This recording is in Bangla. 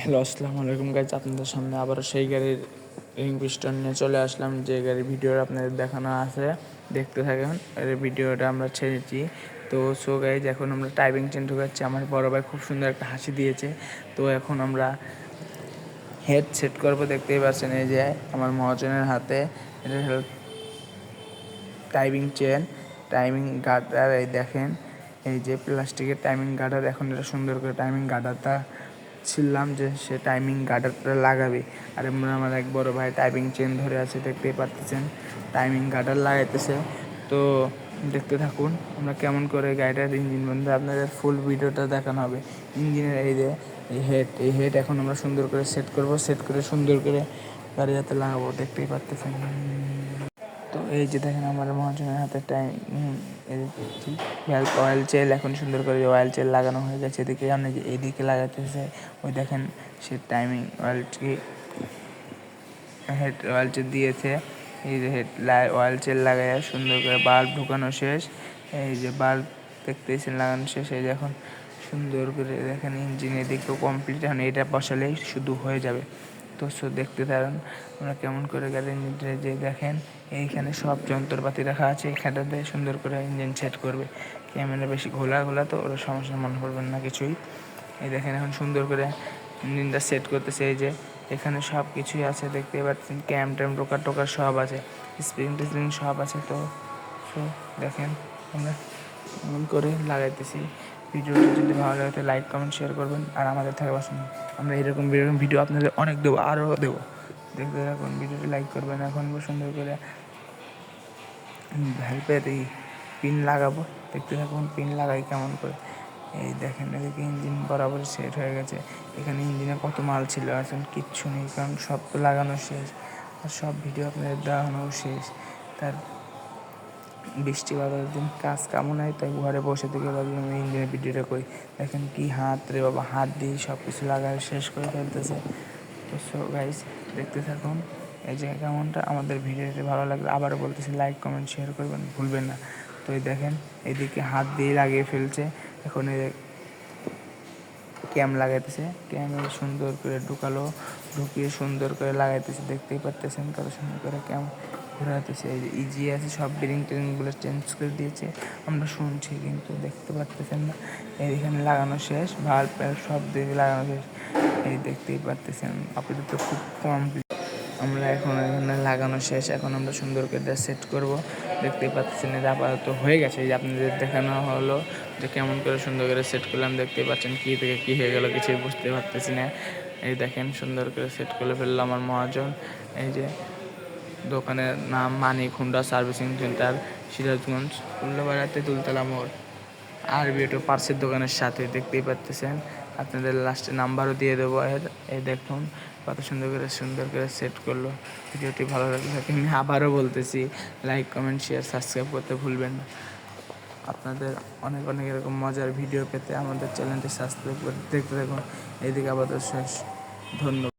হ্যালো, আসসালামু আলাইকুম গাইজ। আপনাদের সামনে আবারও সেই গাড়ির রিং পিস্টন নিয়ে চলে আসলাম যে গাড়ির ভিডিওটা আপনাদের দেখানো আছে, দেখতে থাকেন। এর ভিডিওটা আমরা ছেড়েছি। তো সো গাইজ, এখন আমরা টাইপিং চেন ঢুকাচ্ছি। আমার বড় ভাই খুব সুন্দর একটা হাসি দিয়েছে। তো এখন আমরা হেড সেট করবো। দেখতেই পাচ্ছেন এই যে আমার মহাজনের হাতে এটা হলো টাইপিং চেন, টাইমিং গার্ডার। এই দেখেন, এই যে প্লাস্টিকের টাইমিং গার্ডার। এখন এটা সুন্দর করে টাইমিং গার্ডারটা ছিললাম যে সে টাইমিং গার্ডারটা লাগাবে। আর আমার এক বড় ভাই টাইপিং চেন ধরে আছে, দেখতেই পাচ্ছেন টাইমিং গার্ডার লাগাইতেছে। তো দেখতে থাকুন আমরা কেমন করে গাড়িটার ইঞ্জিন বন্ধ, আপনাদের ফুল ভিডিওটা দেখানো হবে। ইঞ্জিনের এই যে এই হেড এখন আমরা সুন্দর করে সেট করব। সেট করে সুন্দর করে গাড়ি হাতে লাগাবো, দেখতেই পাচ্ছেন। তো এই যে দেখেন আমার মহাজনের হাতে অয়েল চেল এখন সুন্দর করে অয়েল চেল লাগানো হয়ে গেছে। এদিকে আপনি যে এইদিকে লাগাতেছে, ওই দেখেন সে টাইমিং হেড অয়েল চেল দিয়েছে। এই যে অয়েল চেল লাগাই সুন্দর করে বাল্ব ঢুকানো শেষ। এই যে বাল্ব দেখতেছেন লাগানো শেষ। এই যে এখন সুন্দর করে দেখেন ইঞ্জিন এদিকেও কমপ্লিট। এখন এটা বসালেই শুধু হয়ে যাবে। তো দেখতে থাকুন আমরা কেমন করে গাড়ির ইঞ্জিনটা যে দেখেন এইখানে সব যন্ত্রপাতি রাখা আছে। এখানটাতে সুন্দর করে ইঞ্জিন সেট করবে। ক্যামেরা বেশি ঘোলা তো ওরা সমস্যা মনে করবেন না কিছুই। এই দেখেন এখন সুন্দর করে ইঞ্জিনটা সেট করতেছে। এই যে এখানে সব কিছুই আছে, দেখতে পাচ্ছেন ট্যাম টোকার সব আছে, স্প্রিং টিস্প্রিং সব আছে। তো দেখেন আমরা এমন করে লাগাইতেছি। ভিডিওটি যদি ভালো লাগে তো লাইক কমেন্ট শেয়ার করবেন। আর আমাদের থেকে বাসুন, আমরা এরকম ভিডিও আপনাদের অনেক দেবো, আরও দেবো। দেখতে থাকুন, ভিডিওটি লাইক করবেন। এখন সুন্দর করে হেল্পের এই পিন লাগাবো, দেখতে থাকুন পিন লাগাই কেমন করে। এই দেখেন এদিকে ইঞ্জিন বরাবর সেট হয়ে গেছে। এখানে ইঞ্জিনে কত মাল ছিল এখন কিচ্ছু নেই, কারণ সব তো লাগানো শেষ আর সব ভিডিও আপনাদের দেখানো শেষ। তার বৃষ্টি বাদলের দিন কাজ কামও নাই, তাই ঘরে বসে থেকে ভাবলাম ইঞ্জিনের ভিডিওটা করি। দেখেন কি হাত রে বাবা, হাত দিয়ে সব কিছু লাগায় শেষ করে ফেলতেছে। তো গাইস দেখতে থাকুন এই যে কেমনটা। আমাদের ভিডিওটি ভালো লাগলে আবারও বলতেছি লাইক কমেন্ট শেয়ার করবেন, ভুলবেন না। তো এই দেখেন এদিকে হাত দিয়ে লাগিয়ে ফেলছে। এখন এই ক্যাম লাগাইতেছে, ক্যামে সুন্দর করে ঢুকিয়ে সুন্দর করে লাগাইতেছে, দেখতেই পারতেছেন কত সুন্দর করে ক্যাম ঘোরাতেছে। এই যে ইজি আছে, সব টেরিংগুলো চেঞ্জ করে দিয়েছে, আমরা শুনছি কিন্তু দেখতে পারতেছেন না। এইখানে লাগানো শেষ, ভাল্ব সব দিকে লাগানো শেষ। এই দেখতেই পারতেছেন আপনাদের তো খুব কম। আমরা এখন এখানে লাগানো শেষ, এখন আমরা সুন্দর করে সেট করব। দেখতেই পাচ্ছেন এটা আপাতত হয়ে গেছে। এই যে আপনাদের দেখানো হলো যে কেমন করে সুন্দর করে সেট করলাম। দেখতেই পাচ্ছেন কী থেকে কী হয়ে গেল কিছুই বুঝতে পারতেছি না। এই দেখেন সুন্দর করে সেট করে ফেললো আমার মহাজন। এই যে দোকানের নাম মানিক Honda servicing centre, Sirajganj, উল্লাপাড়াতে Tultala মোড়, আরবিএটো পার্সের দোকানের সাথে। দেখতেই পাচ্ছেন, আপনাদের লাস্টে নাম্বারও দিয়ে দেবো। এই দেখুন কত সুন্দর করে সেট করলো। ভিডিওটি ভালো লাগলে আমি আবারও বলতেছি লাইক কমেন্ট শেয়ার সাবস্ক্রাইব করতে ভুলবেন না। আপনাদের অনেক এরকম মজার ভিডিও পেতে আমাদের চ্যানেলটি সাবস্ক্রাইব করে দেখতে থাকুন। এইদিকে আপাতত শেষ, ধন্যবাদ।